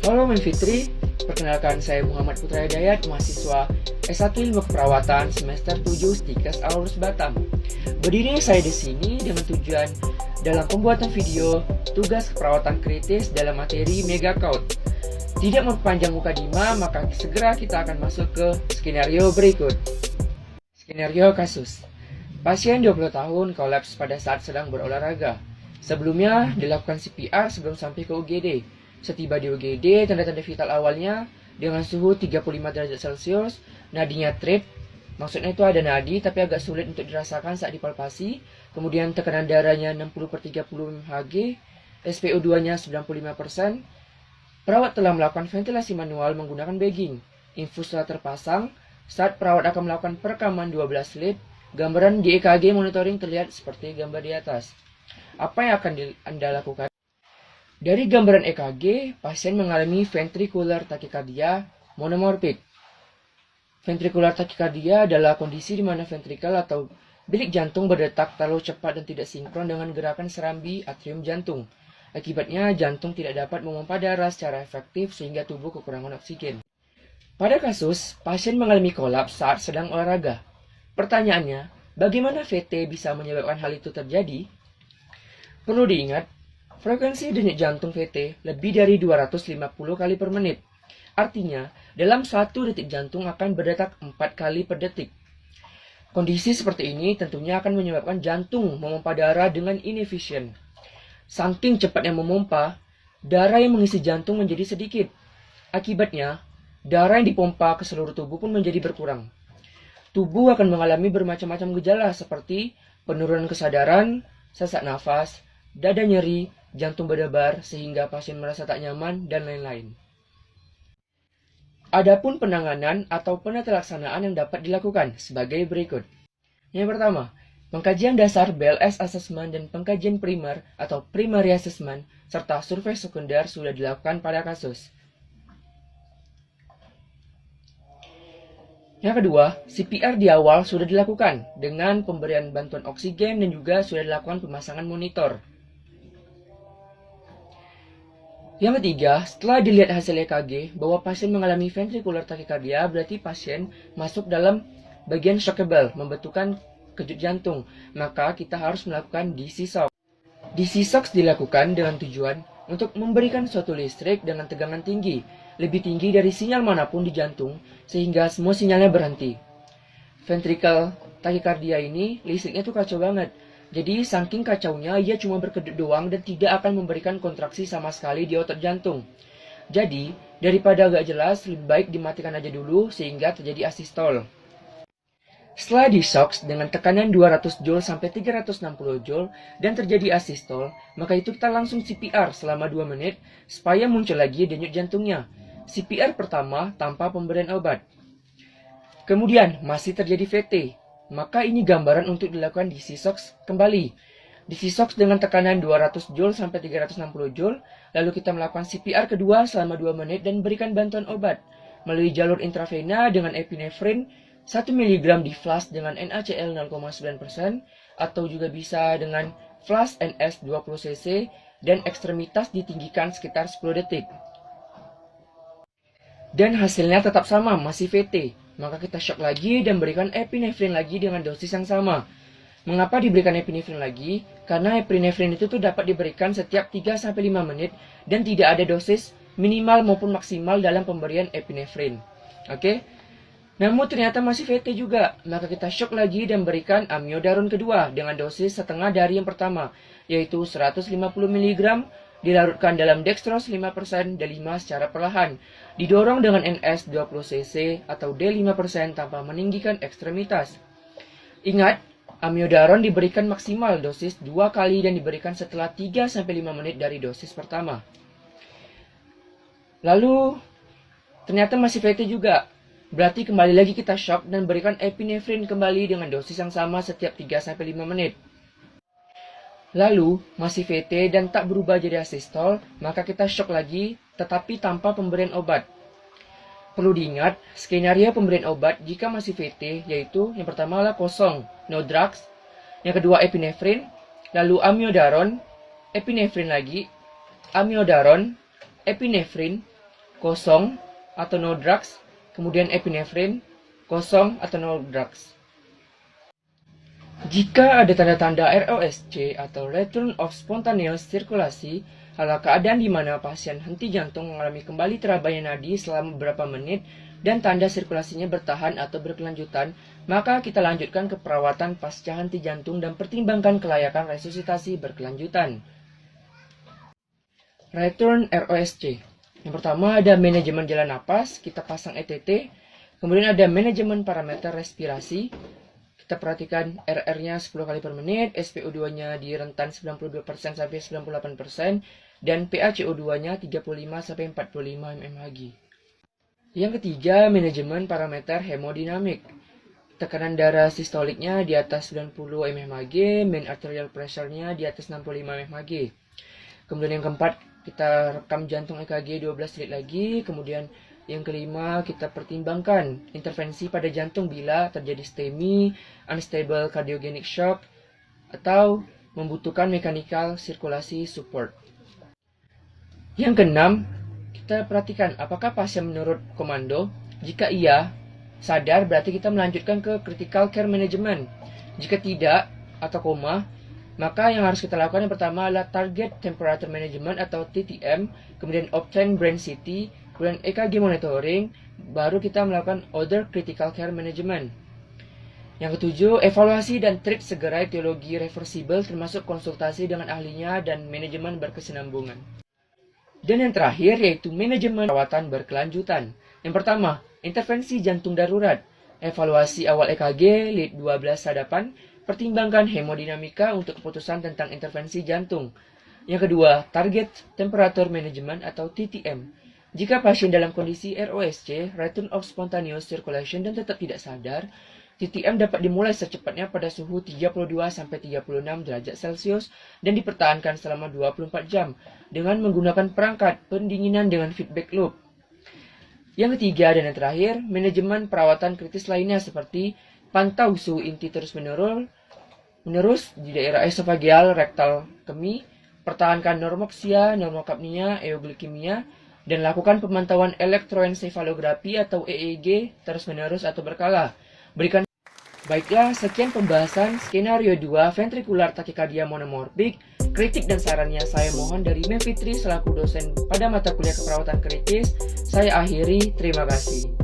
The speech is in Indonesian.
Halo Mbak Fitri, perkenalkan saya Muhammad Putra Hidayat, mahasiswa S1 Ilmu Keperawatan semester 7 Stikes Aulus Batam. Berdiri saya di sini dengan tujuan dalam pembuatan video tugas keperawatan kritis dalam materi Megacaut. Tidak memperpanjang mukadimah, maka segera kita akan masuk ke skenario berikut. Skenario kasus. Pasien 20 tahun kolaps pada saat sedang berolahraga. Sebelumnya dilakukan CPR sebelum sampai ke UGD. Setiba di UGD, tanda-tanda vital awalnya dengan suhu 35 derajat Celcius, nadinya trip, maksudnya itu ada nadi tapi agak sulit untuk dirasakan saat dipalpasi, kemudian tekanan darahnya 60/30 Hg, SpO2-nya 95%, perawat telah melakukan ventilasi manual menggunakan bagging, infus telah terpasang, saat perawat akan melakukan perekaman 12 lead, gambaran di EKG monitoring terlihat seperti gambar di atas. Apa yang akan Anda lakukan? Dari gambaran EKG, pasien mengalami ventricular tachycardia monomorphic. Ventricular tachycardia adalah kondisi di mana ventrikel atau bilik jantung berdetak terlalu cepat dan tidak sinkron dengan gerakan serambi atrium jantung. Akibatnya, jantung tidak dapat memompa darah secara efektif sehingga tubuh kekurangan oksigen. Pada kasus, pasien mengalami kolaps saat sedang olahraga. Pertanyaannya, bagaimana VT bisa menyebabkan hal itu terjadi? Perlu diingat, frekuensi denyut jantung VT lebih dari 250 kali per menit. Artinya, dalam 1 detik jantung akan berdetak 4 kali per detik. Kondisi seperti ini tentunya akan menyebabkan jantung memompa darah dengan inefisien. Saking cepatnya memompa, darah yang mengisi jantung menjadi sedikit. Akibatnya, darah yang dipompa ke seluruh tubuh pun menjadi berkurang. Tubuh akan mengalami bermacam-macam gejala seperti penurunan kesadaran, sesak nafas, dada nyeri, jantung berdebar sehingga pasien merasa tak nyaman, dan lain-lain. Adapun penanganan atau penata laksanaan yang dapat dilakukan sebagai berikut. Yang pertama, pengkajian dasar BLS Assessment dan pengkajian primer atau Primary Assessment serta survei sekunder sudah dilakukan pada kasus. Yang kedua, CPR di awal sudah dilakukan dengan pemberian bantuan oksigen dan juga sudah dilakukan pemasangan monitor. Yang ketiga, setelah dilihat hasil EKG bahwa pasien mengalami ventricular tachycardia, berarti pasien masuk dalam bagian shockable, membutuhkan kejut jantung, maka kita harus melakukan DC shock. DC shock dilakukan dengan tujuan untuk memberikan suatu listrik dengan tegangan tinggi, lebih tinggi dari sinyal manapun di jantung, sehingga semua sinyalnya berhenti. Ventricular tachycardia ini, listriknya tuh kacau banget. Jadi, saking kacaunya, ia cuma berkedut doang dan tidak akan memberikan kontraksi sama sekali di otot jantung. Jadi, daripada agak jelas, lebih baik dimatikan aja dulu sehingga terjadi asystole. Setelah di-shock dengan tekanan 200 Joule sampai 360 Joule dan terjadi asystole, maka itu kita langsung CPR selama 2 menit supaya muncul lagi denyut jantungnya. CPR pertama tanpa pemberian obat. Kemudian masih terjadi VT. Maka ini gambaran untuk dilakukan DC shock kembali. DC shock dengan tekanan 200 Joule sampai 360 Joule, lalu kita melakukan CPR kedua selama 2 menit dan berikan bantuan obat melalui jalur intravena dengan epinefrin 1 mg di flash dengan NaCl 0,9% atau juga bisa dengan flash NS 20 cc dan ekstremitas ditinggikan sekitar 10 detik. Dan hasilnya tetap sama, masih VT. Maka kita shock lagi dan berikan epinefrin lagi dengan dosis yang sama. Mengapa diberikan epinefrin lagi? Karena epinefrin itu dapat diberikan setiap 3-5 menit dan tidak ada dosis minimal maupun maksimal dalam pemberian epinefrin. Oke? Namun ternyata masih VT juga. Maka kita shock lagi dan berikan amiodaron kedua dengan dosis setengah dari yang pertama, yaitu 150 mg dilarutkan dalam dextrose 5% D5 secara perlahan, didorong dengan NS 20 cc atau D5% tanpa meninggikan ekstremitas. Ingat, amiodaron diberikan maksimal dosis 2 kali dan diberikan setelah 3-5 menit dari dosis pertama. Lalu, ternyata masih VT juga. Berarti kembali lagi kita shock dan berikan epinefrin kembali dengan dosis yang sama setiap 3-5 menit. Lalu, masih VT dan tak berubah jadi asystole, maka kita shock lagi, tetapi tanpa pemberian obat. Perlu diingat, skenario pemberian obat jika masih VT, yaitu yang pertama adalah kosong, no drugs, yang kedua epinefrin, lalu amiodaron, epinefrin lagi, amiodaron, epinefrin, kosong atau no drugs, kemudian epinefrin, kosong atau no drugs. Jika ada tanda-tanda ROSC atau Return of Spontaneous Circulation, adalah keadaan di mana pasien henti jantung mengalami kembali terabanya nadi selama beberapa menit dan tanda sirkulasinya bertahan atau berkelanjutan, maka kita lanjutkan ke perawatan pasca henti jantung dan pertimbangkan kelayakan resusitasi berkelanjutan. Return ROSC. Yang pertama ada manajemen jalan napas, kita pasang ETT. Kemudian ada manajemen parameter respirasi. Kita perhatikan RR-nya 10 kali per menit, SpO2-nya di rentan 92% sampai 98%, dan PaCO2-nya 35 sampai 45 mmHg. Yang ketiga, manajemen parameter hemodinamik. Tekanan darah sistoliknya di atas 90 mmHg, mean arterial pressure-nya di atas 65 mmHg. Kemudian yang keempat, kita rekam jantung EKG 12 detik lagi. Kemudian yang kelima, kita pertimbangkan intervensi pada jantung bila terjadi STEMI, unstable cardiogenic shock, atau membutuhkan mechanical circulation support. Yang keenam, kita perhatikan apakah pasien menurut komando. Jika iya, sadar berarti kita melanjutkan ke critical care management. Jika tidak atau koma, maka yang harus kita lakukan yang pertama adalah target temperature management atau TTM, kemudian obtain brain CT, kemudian EKG monitoring, baru kita melakukan other critical care management. Yang ketujuh, evaluasi dan treat segera etiologi reversible termasuk konsultasi dengan ahlinya dan manajemen berkesinambungan. Dan yang terakhir yaitu manajemen perawatan berkelanjutan. Yang pertama, intervensi jantung darurat, evaluasi awal EKG, lead 12 sadapan, pertimbangkan hemodinamika untuk keputusan tentang intervensi jantung. Yang kedua, target temperature management atau TTM. Jika pasien dalam kondisi ROSC, Return of Spontaneous Circulation, dan tetap tidak sadar, TTM dapat dimulai secepatnya pada suhu 32-36 derajat Celcius dan dipertahankan selama 24 jam dengan menggunakan perangkat pendinginan dengan feedback loop. Yang ketiga dan yang terakhir, manajemen perawatan kritis lainnya seperti pantau suhu inti terus-menerus di daerah esofageal rektal kemih, pertahankan normoksia, normokapnia, euglikemia, dan lakukan pemantauan elektroensefalografi atau EEG terus-menerus atau berkala. Baiklah, sekian pembahasan skenario 2 ventricular tachycardia monomorphic. Kritik dan sarannya saya mohon dari Mem Fitri selaku dosen pada mata kuliah keperawatan kritis. Saya akhiri, terima kasih.